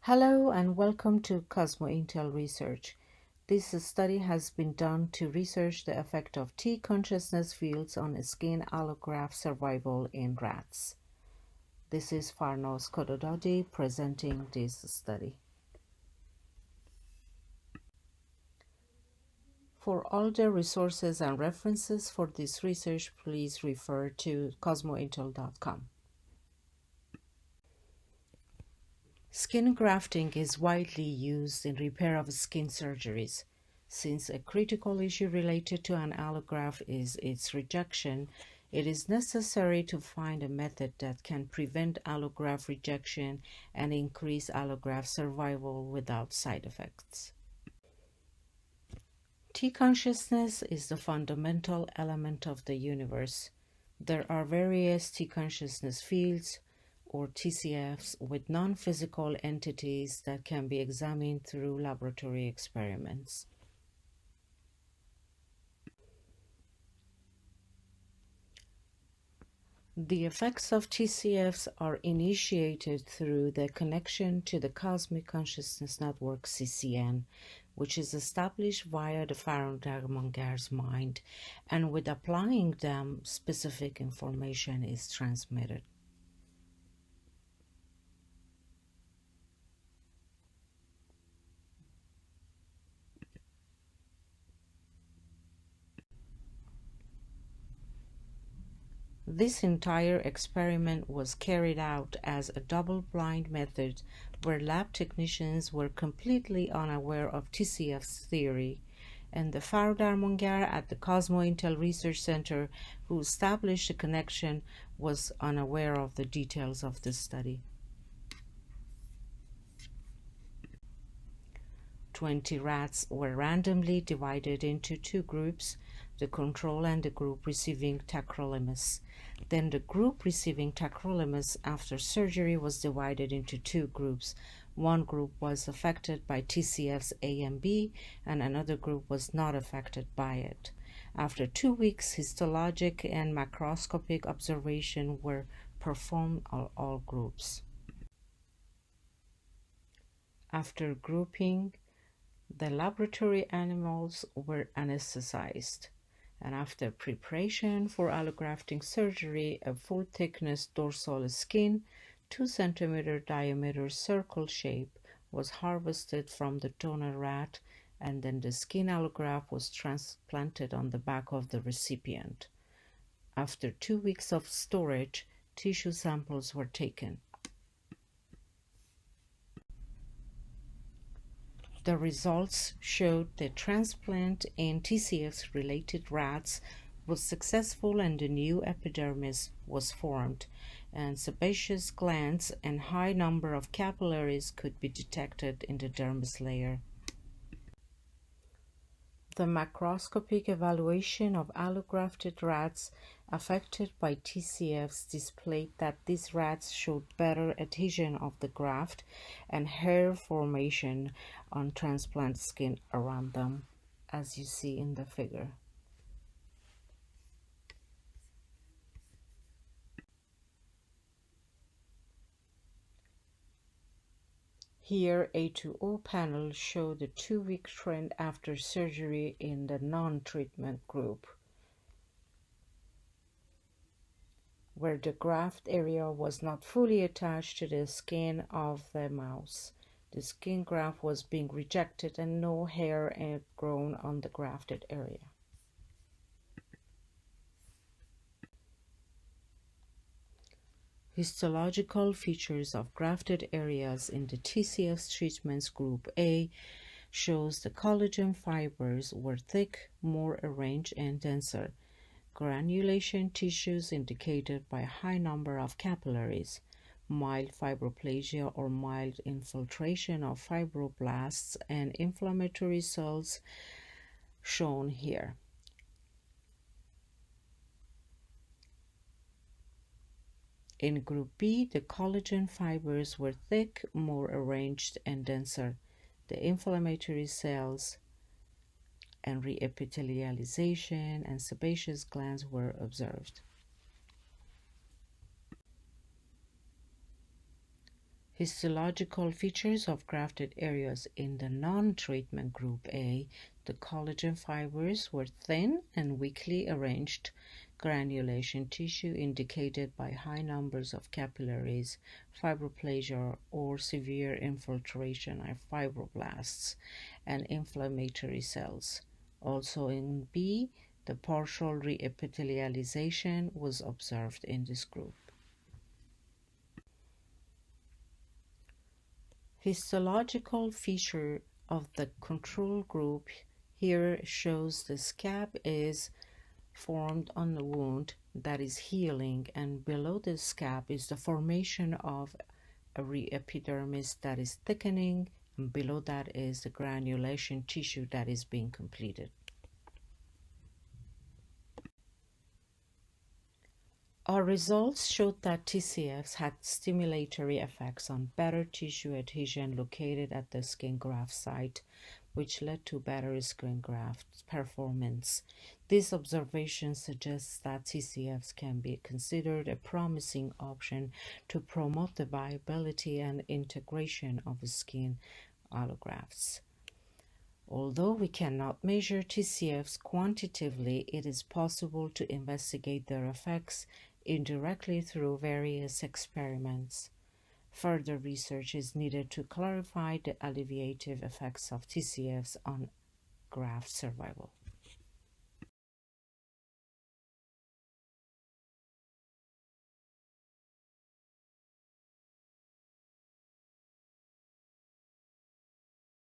Hello and welcome to Cosmo Intel Research. This study has been done to research the effect of T consciousness fields on skin allograft survival in rats. This is Farnaz Khodadadi presenting this study. For all the resources and references for this research, please refer to cosmointel.com. Skin grafting is widely used in repair of skin surgeries. Since a critical issue related to an allograft is its rejection, it is necessary to find a method that can prevent allograft rejection and increase allograft survival without side effects. T consciousness is the fundamental element of the universe. There are various T consciousness fields, or TCFs, with non-physical entities that can be examined through laboratory experiments. The effects of TCFs are initiated through the connection to the Cosmic Consciousness Network CCN, which is established via the Farnaz mind, and with applying them, specific information is transmitted. This entire experiment was carried out as a double-blind method where lab technicians were completely unaware of TCF's theory, and the Farnaz at the Cosmo Intel Research Center, who established the connection, was unaware of the details of the study. 20 rats were randomly divided into two groups, the control and the group receiving tacrolimus. Then the group receiving tacrolimus after surgery was divided into two groups. One group was affected by TCFs A and B, and another group was not affected by it. After 2 weeks, histologic and macroscopic observation were performed on all groups. After grouping, the laboratory animals were anesthetized, and after preparation for allografting surgery, a full-thickness dorsal skin, 2 cm diameter circle shape, was harvested from the donor rat, and then the skin allograft was transplanted on the back of the recipient. After 2 weeks of storage, tissue samples were taken. The results showed the transplant in TCF-related rats was successful and the new epidermis was formed, and sebaceous glands and high number of capillaries could be detected in the dermis layer. The macroscopic evaluation of allografted rats affected by TCFs displayed that these rats showed better adhesion of the graft and hair formation on transplant skin around them, as you see in the figure. Here, A2O panel show the 2-week trend after surgery in the non-treatment group, where the graft area was not fully attached to the skin of the mouse. The skin graft was being rejected and no hair had grown on the grafted area. Histological features of grafted areas in the TCF treatments group A shows the collagen fibers were thick, more arranged and denser. Granulation tissues indicated by a high number of capillaries. Mild fibroplasia or mild infiltration of fibroblasts and inflammatory cells shown here. In group B, the collagen fibers were thick, more arranged and denser. The inflammatory cells and reepithelialization and sebaceous glands were observed. Histological features of grafted areas in the non-treatment group A, the collagen fibers were thin and weakly arranged granulation tissue indicated by high numbers of capillaries, fibroplasia, or severe infiltration of fibroblasts and inflammatory cells. Also in B, the partial reepithelialization was observed in this group. Histological feature of the control group here shows the scab is formed on the wound that is healing, and below the scab is the formation of a reepidermis that is thickening, and below that is the granulation tissue that is being completed. Our results showed that TCFs had stimulatory effects on better tissue adhesion located at the skin graft site, which led to better skin graft performance. This observation suggests that TCFs can be considered a promising option to promote the viability and integration of skin allografts. Although we cannot measure TCFs quantitatively, it is possible to investigate their effects indirectly through various experiments. Further research is needed to clarify the alleviative effects of TCFs on graft survival.